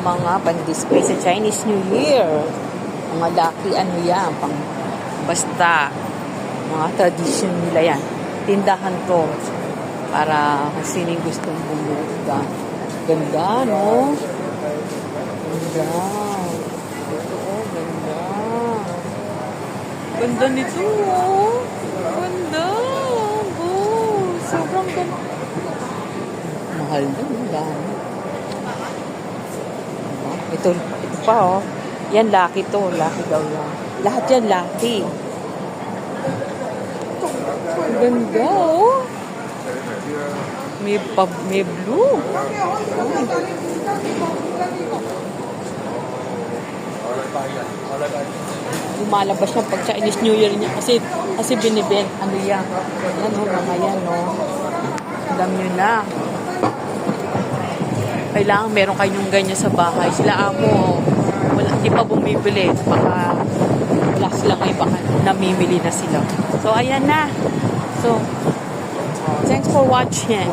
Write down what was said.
mga pan-display sa Chinese New Year. Mga lucky ano yan, basta mga tradition nila yan. Tindahan to para sino gustong bumuda. Ganda, no? Ganda. Oo, ganda. Ganda nito, oh. Ganda. Oh, sobrang ganda. Mahal na, dami. Ito pa, oh. Yan, lucky to. Lucky daw yan. Lahat yan, lucky. Ganda, oh. May blue. Lumalabas siya pag Chinese New Year niya. Kasi binibent. Ano yan? Yan, oh. Mga yan, oh. Alam nyo na. Kailangan meron kayong ganyan sa bahay. Sila amo, wala, hindi pa bumibili. Baka wala sila ngayon, baka namimili na sila. So, ayan na. So, thanks for watching.